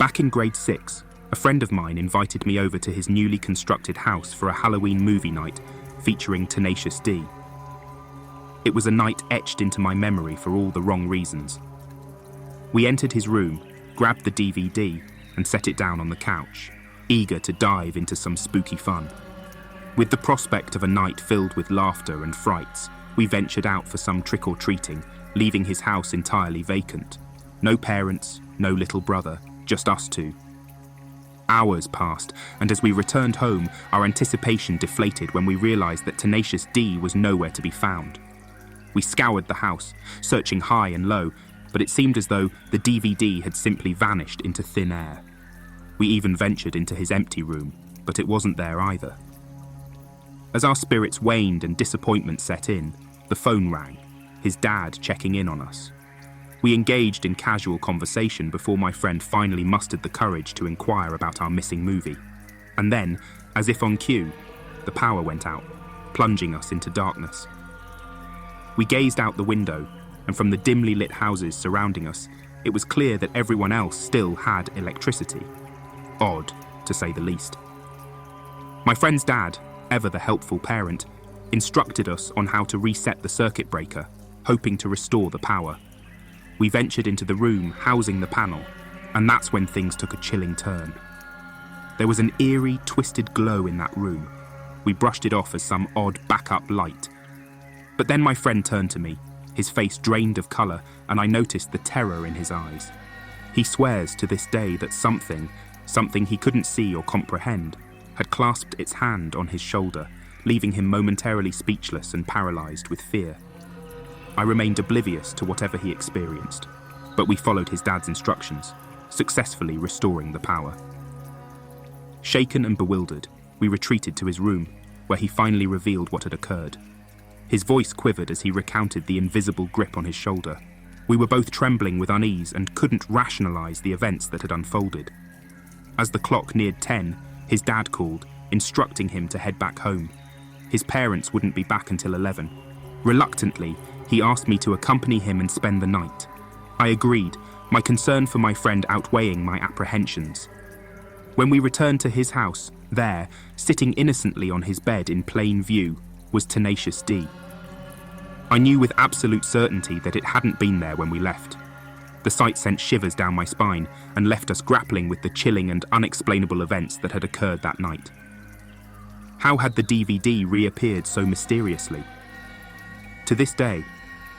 Back in grade 6, a friend of mine invited me over to his newly constructed house for a Halloween movie night featuring Tenacious D. It was a night etched into my memory for all the wrong reasons. We entered his room, grabbed the DVD, and set it down on the couch, eager to dive into some spooky fun. With the prospect of a night filled with laughter and frights, we ventured out for some trick-or-treating, leaving his house entirely vacant. No parents, no little brother, just us two. Hours passed, and as we returned home, our anticipation deflated when we realized that Tenacious D was nowhere to be found. We scoured the house, searching high and low, but it seemed as though the DVD had simply vanished into thin air. We even ventured into his empty room, but it wasn't there either. As our spirits waned and disappointment set in, the phone rang, his dad checking in on us. We engaged in casual conversation before my friend finally mustered the courage to inquire about our missing movie. And then, as if on cue, the power went out, plunging us into darkness. We gazed out the window, and from the dimly lit houses surrounding us, it was clear that everyone else still had electricity. Odd, to say the least. My friend's dad, ever the helpful parent, instructed us on how to reset the circuit breaker, hoping to restore the power. We ventured into the room housing the panel, and that's when things took a chilling turn. There was an eerie, twisted glow in that room. We brushed it off as some odd backup light. But then my friend turned to me, his face drained of colour, and I noticed the terror in his eyes. He swears to this day that something he couldn't see or comprehend, had clasped its hand on his shoulder, leaving him momentarily speechless and paralysed with fear. I remained oblivious to whatever he experienced, but we followed his dad's instructions, successfully restoring the power. Shaken and bewildered, we retreated to his room, where he finally revealed what had occurred. His voice quivered as he recounted the invisible grip on his shoulder. We were both trembling with unease and couldn't rationalise the events that had unfolded. As the clock neared 10, his dad called, instructing him to head back home. His parents wouldn't be back until 11. Reluctantly, he asked me to accompany him and spend the night. I agreed, my concern for my friend outweighing my apprehensions. When we returned to his house, there, sitting innocently on his bed in plain view, was Tenacious D. I knew with absolute certainty that it hadn't been there when we left. The sight sent shivers down my spine and left us grappling with the chilling and unexplainable events that had occurred that night. How had the DVD reappeared so mysteriously? To this day,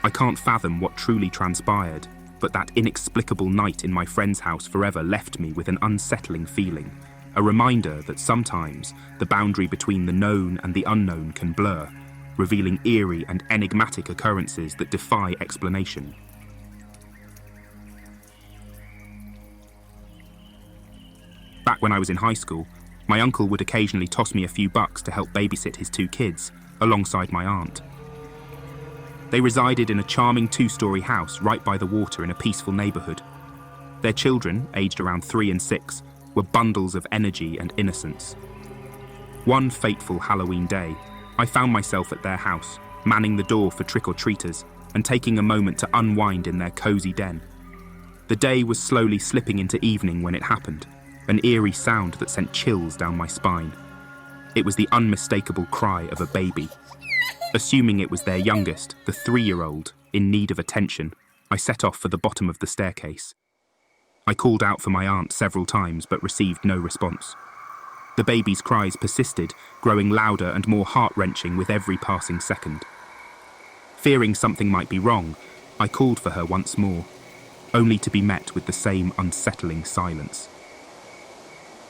I can't fathom what truly transpired, but that inexplicable night in my friend's house forever left me with an unsettling feeling, a reminder that sometimes the boundary between the known and the unknown can blur, revealing eerie and enigmatic occurrences that defy explanation. Back when I was in high school, my uncle would occasionally toss me a few bucks to help babysit his 2 kids, alongside my aunt. They resided in a charming 2-story house right by the water in a peaceful neighbourhood. Their children, aged around 3 and 6, were bundles of energy and innocence. One fateful Halloween day, I found myself at their house, manning the door for trick-or-treaters and taking a moment to unwind in their cosy den. The day was slowly slipping into evening when it happened, an eerie sound that sent chills down my spine. It was the unmistakable cry of a baby. Assuming it was their youngest, the 3-year-old, in need of attention, I set off for the bottom of the staircase. I called out for my aunt several times but received no response. The baby's cries persisted, growing louder and more heart-wrenching with every passing second. Fearing something might be wrong, I called for her once more, only to be met with the same unsettling silence.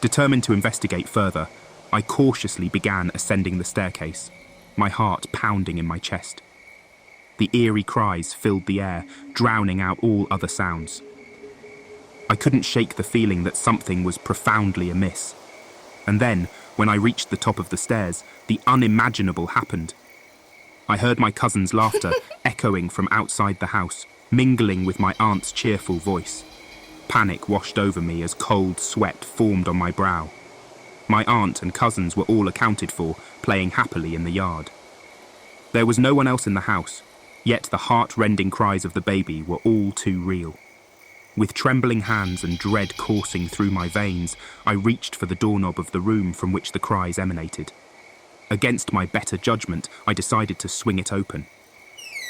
Determined to investigate further, I cautiously began ascending the staircase, my heart pounding in my chest. The eerie cries filled the air, drowning out all other sounds. I couldn't shake the feeling that something was profoundly amiss. And then, when I reached the top of the stairs, the unimaginable happened. I heard my cousin's laughter echoing from outside the house, mingling with my aunt's cheerful voice. Panic washed over me as cold sweat formed on my brow. My aunt and cousins were all accounted for, playing happily in the yard. There was no one else in the house, yet the heart-rending cries of the baby were all too real. With trembling hands and dread coursing through my veins, I reached for the doorknob of the room from which the cries emanated. Against my better judgment, I decided to swing it open.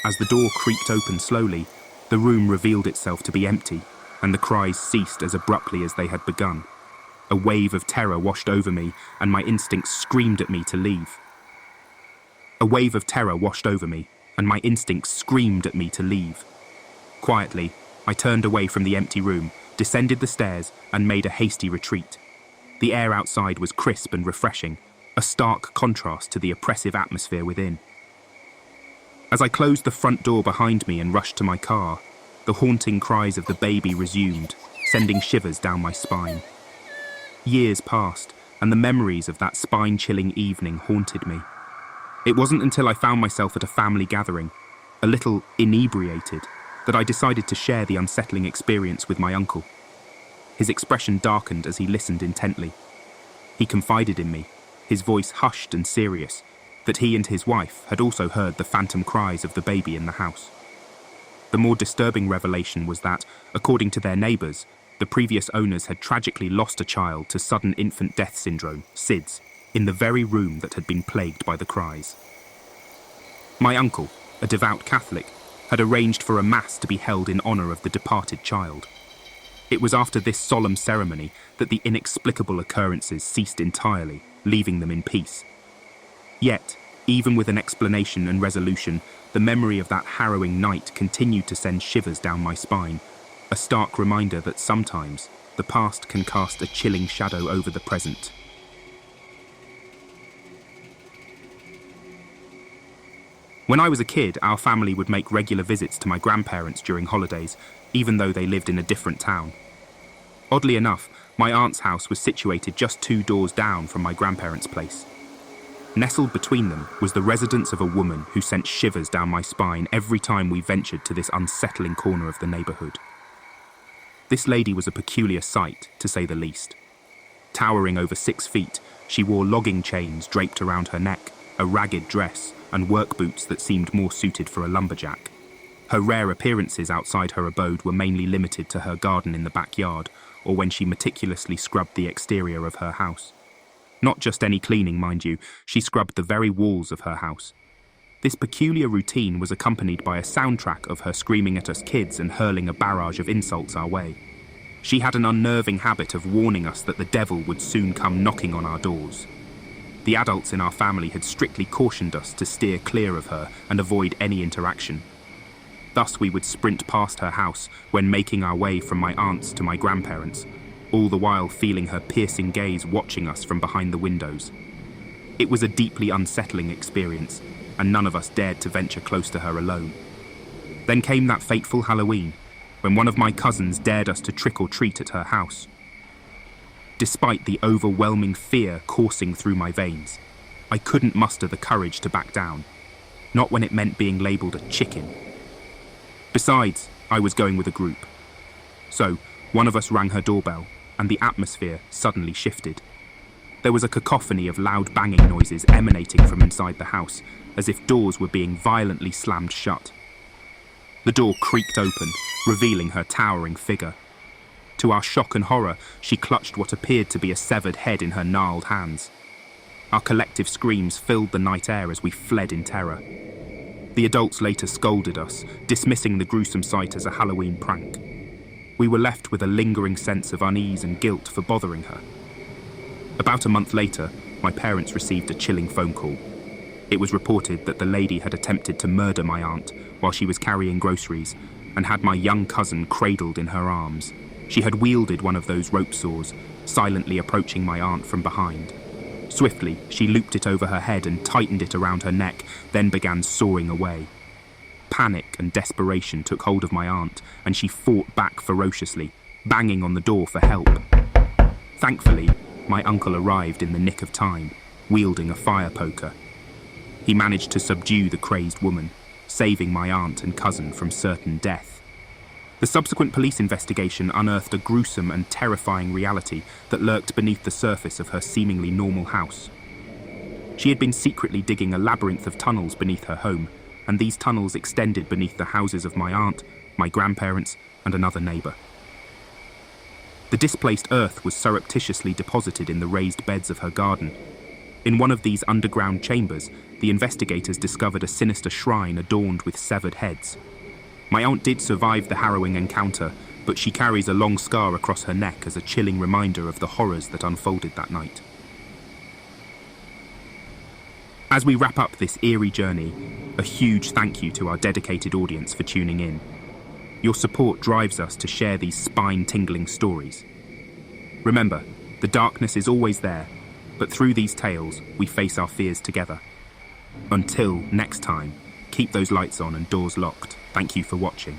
As the door creaked open slowly, the room revealed itself to be empty, and the cries ceased as abruptly as they had begun. A wave of terror washed over me, and my instincts screamed at me to leave. A wave of terror washed over me, and my instincts screamed at me to leave. Quietly, I turned away from the empty room, descended the stairs, and made a hasty retreat. The air outside was crisp and refreshing, a stark contrast to the oppressive atmosphere within. As I closed the front door behind me and rushed to my car, the haunting cries of the baby resumed, sending shivers down my spine. Years passed, and the memories of that spine-chilling evening haunted me. It wasn't until I found myself at a family gathering, a little inebriated, that I decided to share the unsettling experience with my uncle. His expression darkened as he listened intently. He confided in me, his voice hushed and serious, that he and his wife had also heard the phantom cries of the baby in the house. The more disturbing revelation was that, according to their neighbours, the previous owners had tragically lost a child to sudden infant death syndrome, SIDS, in the very room that had been plagued by the cries. My uncle, a devout Catholic, had arranged for a mass to be held in honour of the departed child. It was after this solemn ceremony that the inexplicable occurrences ceased entirely, leaving them in peace. Yet, even with an explanation and resolution, the memory of that harrowing night continued to send shivers down my spine, a stark reminder that sometimes the past can cast a chilling shadow over the present. When I was a kid, our family would make regular visits to my grandparents during holidays, even though they lived in a different town. Oddly enough, my aunt's house was situated just 2 doors down from my grandparents' place. Nestled between them was the residence of a woman who sent shivers down my spine every time we ventured to this unsettling corner of the neighbourhood. This lady was a peculiar sight, to say the least. Towering over 6 feet, she wore logging chains draped around her neck, a ragged dress, and work boots that seemed more suited for a lumberjack. Her rare appearances outside her abode were mainly limited to her garden in the backyard, or when she meticulously scrubbed the exterior of her house. Not just any cleaning, mind you, she scrubbed the very walls of her house. This peculiar routine was accompanied by a soundtrack of her screaming at us kids and hurling a barrage of insults our way. She had an unnerving habit of warning us that the devil would soon come knocking on our doors. The adults in our family had strictly cautioned us to steer clear of her and avoid any interaction. Thus we would sprint past her house when making our way from my aunt's to my grandparents', all the while feeling her piercing gaze watching us from behind the windows. It was a deeply unsettling experience, and none of us dared to venture close to her alone. Then came that fateful Halloween, when one of my cousins dared us to trick or treat at her house. Despite the overwhelming fear coursing through my veins, I couldn't muster the courage to back down, not when it meant being labelled a chicken. Besides, I was going with a group. So, one of us rang her doorbell, and the atmosphere suddenly shifted. There was a cacophony of loud banging noises emanating from inside the house, as if doors were being violently slammed shut. The door creaked open, revealing her towering figure. To our shock and horror, she clutched what appeared to be a severed head in her gnarled hands. Our collective screams filled the night air as we fled in terror. The adults later scolded us, dismissing the gruesome sight as a Halloween prank. We were left with a lingering sense of unease and guilt for bothering her. About a month later, my parents received a chilling phone call. It was reported that the lady had attempted to murder my aunt while she was carrying groceries and had my young cousin cradled in her arms. She had wielded one of those rope saws, silently approaching my aunt from behind. Swiftly, she looped it over her head and tightened it around her neck, then began sawing away. Panic and desperation took hold of my aunt, and she fought back ferociously, banging on the door for help. Thankfully, my uncle arrived in the nick of time, wielding a fire poker. He managed to subdue the crazed woman, saving my aunt and cousin from certain death. The subsequent police investigation unearthed a gruesome and terrifying reality that lurked beneath the surface of her seemingly normal house. She had been secretly digging a labyrinth of tunnels beneath her home, and these tunnels extended beneath the houses of my aunt, my grandparents, and another neighbour. The displaced earth was surreptitiously deposited in the raised beds of her garden. In one of these underground chambers, the investigators discovered a sinister shrine adorned with severed heads. My aunt did survive the harrowing encounter, but she carries a long scar across her neck as a chilling reminder of the horrors that unfolded that night. As we wrap up this eerie journey, a huge thank you to our dedicated audience for tuning in. Your support drives us to share these spine-tingling stories. Remember, the darkness is always there, but through these tales, we face our fears together. Until next time, keep those lights on and doors locked. Thank you for watching.